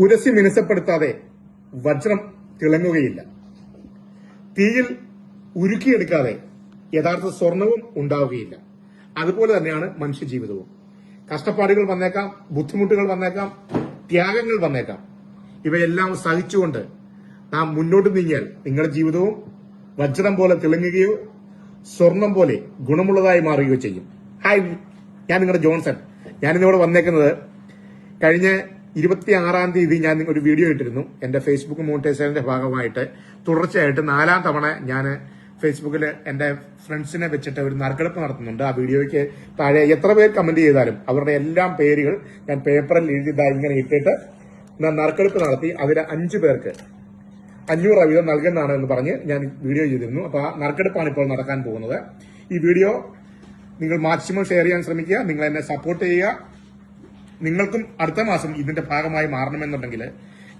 ഉരസി മിനുസപ്പെടുത്താതെ വജ്രം തിളങ്ങുകയില്ല. തീയിൽ ഉരുക്കിയെടുക്കാതെ യഥാർത്ഥ സ്വർണവും ഉണ്ടാവുകയില്ല. അതുപോലെ തന്നെയാണ് മനുഷ്യജീവിതവും. കഷ്ടപ്പാടുകൾ വന്നേക്കാം, ബുദ്ധിമുട്ടുകൾ വന്നേക്കാം, ത്യാഗങ്ങൾ വന്നേക്കാം. ഇവയെല്ലാം സഹിച്ചുകൊണ്ട് നാം മുന്നോട്ട് നീങ്ങിയാൽ നിങ്ങളുടെ ജീവിതവും വജ്രം പോലെ തിളങ്ങുകയോ സ്വർണം പോലെ ഗുണമുള്ളതായി മാറുകയോ ചെയ്യും. ഹായ്, ഞാൻ നിങ്ങളുടെ ജോൺസൺ. ഞാനിന്നിവിടെ വന്നേക്കുന്നത് കഴിഞ്ഞ 26-ാം തീയതി ഞാൻ ഒരു വീഡിയോ ഇട്ടിരുന്നു. എന്റെ ഫേസ്ബുക്ക് മോണിറ്റൈസേഷന്റെ ഭാഗമായിട്ട് തുടർച്ചയായിട്ട് 4-ാം തവണ ഞാൻ ഫേസ്ബുക്കിൽ എന്റെ ഫ്രണ്ട്സിനെ വെച്ചിട്ട് ഒരു നറുക്കെടുപ്പ് നടത്തുന്നുണ്ട്. ആ വീഡിയോയ്ക്ക് താഴെ എത്ര പേർ കമന്റ് ചെയ്താലും അവരുടെ എല്ലാം പേരുകൾ ഞാൻ പേപ്പറിൽ എഴുതിയതായി ഇങ്ങനെ ഇട്ടിട്ട് ഞാൻ നറുക്കെടുപ്പ് നടത്തി. അതിൽ 5 പേർക്ക് 500 വീതം നൽകുന്നതാണ് എന്ന് പറഞ്ഞ് ഞാൻ വീഡിയോ ചെയ്തിരുന്നു. അപ്പൊ ആ നറുക്കെടുപ്പാണ് ഇപ്പോൾ നടക്കാൻ പോകുന്നത്. ഈ വീഡിയോ നിങ്ങൾ മാക്സിമം ഷെയർ ചെയ്യാൻ ശ്രമിക്കുക. നിങ്ങൾ എന്നെ സപ്പോർട്ട് ചെയ്യുക. നിങ്ങൾക്കും അടുത്ത മാസം ഇതിന്റെ ഭാഗമായി മാറണമെന്നുണ്ടെങ്കിൽ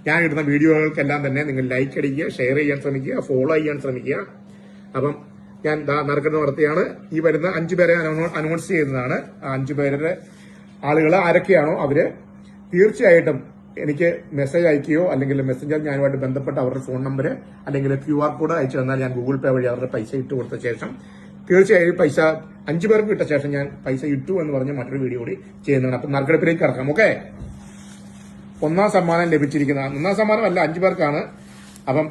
ഞാൻ ഇടുന്ന വീഡിയോകൾക്കെല്ലാം തന്നെ നിങ്ങൾ ലൈക്ക് അടിക്കുക, ഷെയർ ചെയ്യാൻ ശ്രമിക്കുക, ഫോളോ ചെയ്യാൻ ശ്രമിക്കുക. അപ്പം ഞാൻ നറുക്കെടുപ്പ് നടത്തിയാണ്. ഈ വരുന്ന 5 പേരെ അനൗൺസ് ചെയ്യുന്നതാണ്. ആ 5 പേരുടെ ആളുകൾ ആരൊക്കെയാണോ അവര് തീർച്ചയായിട്ടും എനിക്ക് മെസ്സേജ് അയക്കുകയോ അല്ലെങ്കിൽ മെസ്സഞ്ചർ ഞാനുമായിട്ട് ബന്ധപ്പെട്ട അവരുടെ ഫോൺ നമ്പർ അല്ലെങ്കിൽ QR കോഡ് അയച്ചു തന്നാൽ ഞാൻ ഗൂഗിൾ പേ വഴി അവരുടെ പൈസ ഇട്ട് കൊടുത്ത ശേഷം തീർച്ചയായും പൈസ 5 പേർക്ക് ഇട്ട ശേഷം ഞാൻ പൈസ ഇട്ടു എന്ന് പറഞ്ഞ് മറ്റൊരു വീഡിയോ കൂടി ചെയ്യുന്നതാണ്. അപ്പൊ നറുക്കെടുപ്പിലേക്ക് ഇറക്കാം. ഓക്കെ, 1-ാം സമ്മാനം ലഭിച്ചിരിക്കുന്ന 1-ാം സമ്മാനം അല്ല, 5 പേർക്കാണ്. അപ്പം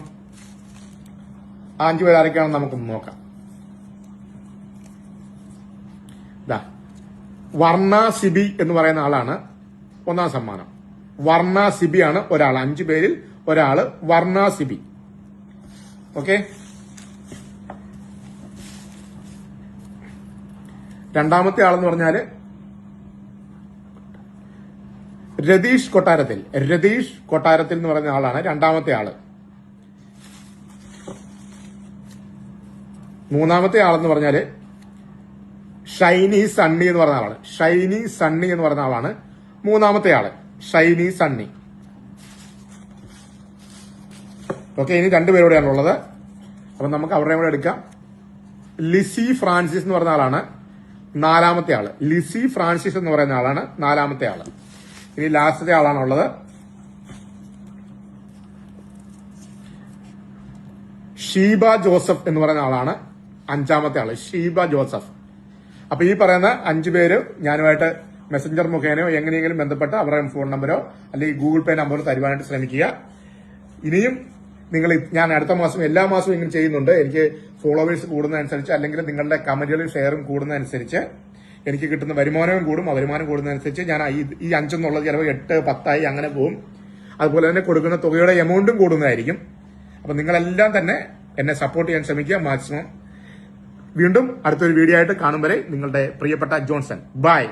ആ 5 പേർ ആരൊക്കെയാണെന്ന് നമുക്കൊന്ന് നോക്കാം. വർണ്ണ സിബി എന്ന് പറയുന്ന ആളാണ് 1-ാം സമ്മാനം. വർണ്ണ സിബി ആണ് ഒരാൾ. 5 പേരിൽ ഒരാള് വർണ്ണ സിബി. ഓക്കെ, 2-ാമത്തെ ആളെന്ന് പറഞ്ഞാല് രതീഷ് കൊട്ടാരത്തിൽ. രതീഷ് കൊട്ടാരത്തിൽ എന്ന് പറയുന്ന ആളാണ് 2-ാമത്തെ ആള്. 3-ാമത്തെ ആളെന്ന് പറഞ്ഞാല് ഷൈനി സണ്ണി എന്ന് പറഞ്ഞ ആളാണ്. ഷൈനി സണ്ണി എന്ന് പറഞ്ഞ ആളാണ് 3-ാമത്തെ ആള്. ഷൈനി സണ്ണി. ഓക്കെ, ഇനി 2 പേരോടെയാണ് ഉള്ളത്. അപ്പൊ നമുക്ക് അവരുടെ കൂടെ എടുക്കാം. ലിസി ഫ്രാൻസിസ് എന്ന് പറഞ്ഞ ആളാണ് 4-ാമത്തെ ആള്. ലിസി ഫ്രാൻസിസ് എന്ന് പറയുന്ന ആളാണ് 4-ാമത്തെ ആള്. ഇനി ലാസ്റ്റത്തെ ആളാണുള്ളത് ഷീബ ജോസഫ് എന്ന് പറയുന്ന ആളാണ് 5-ാമത്തെ ആള്. ഷീബ ജോസഫ്. അപ്പൊ ഈ പറയുന്ന 5 പേര് ഞാനുമായിട്ട് മെസ്സഞ്ചർ മുഖേനയോ എങ്ങനെയെങ്കിലും ബന്ധപ്പെട്ട് അവരുടെ ഫോൺ നമ്പരോ അല്ലെങ്കിൽ ഗൂഗിൾ പേ നമ്പറോ തരുവാനായിട്ട് ശ്രമിക്കുക. ഇനിയും നിങ്ങൾ ഞാൻ അടുത്ത മാസം എല്ലാ മാസവും ഇങ്ങനെ ചെയ്യുന്നുണ്ട്. എനിക്ക് ഫോളോവേഴ്സ് കൂടുന്നതനുസരിച്ച് അല്ലെങ്കിൽ നിങ്ങളുടെ കമന്റുകളും ഷെയറും കൂടുന്നതനുസരിച്ച് എനിക്ക് കിട്ടുന്ന വരുമാനവും കൂടും. ആ വരുമാനം കൂടുന്നതനുസരിച്ച് ഞാൻ ഈ 5 എന്നുള്ളത് ചിലപ്പോൾ 8, 10 അങ്ങനെ പോകും. അതുപോലെ തന്നെ കൊടുക്കുന്ന തുകയുടെ എമൗണ്ടും കൂടുന്നതായിരിക്കും. അപ്പൊ നിങ്ങളെല്ലാം തന്നെ എന്നെ സപ്പോർട്ട് ചെയ്യാൻ ശ്രമിക്കുക മാക്സിമം. വീണ്ടും അടുത്തൊരു വീഡിയോ ആയിട്ട് കാണും വരെ നിങ്ങളുടെ പ്രിയപ്പെട്ട ജോൺസൺ. ബൈ.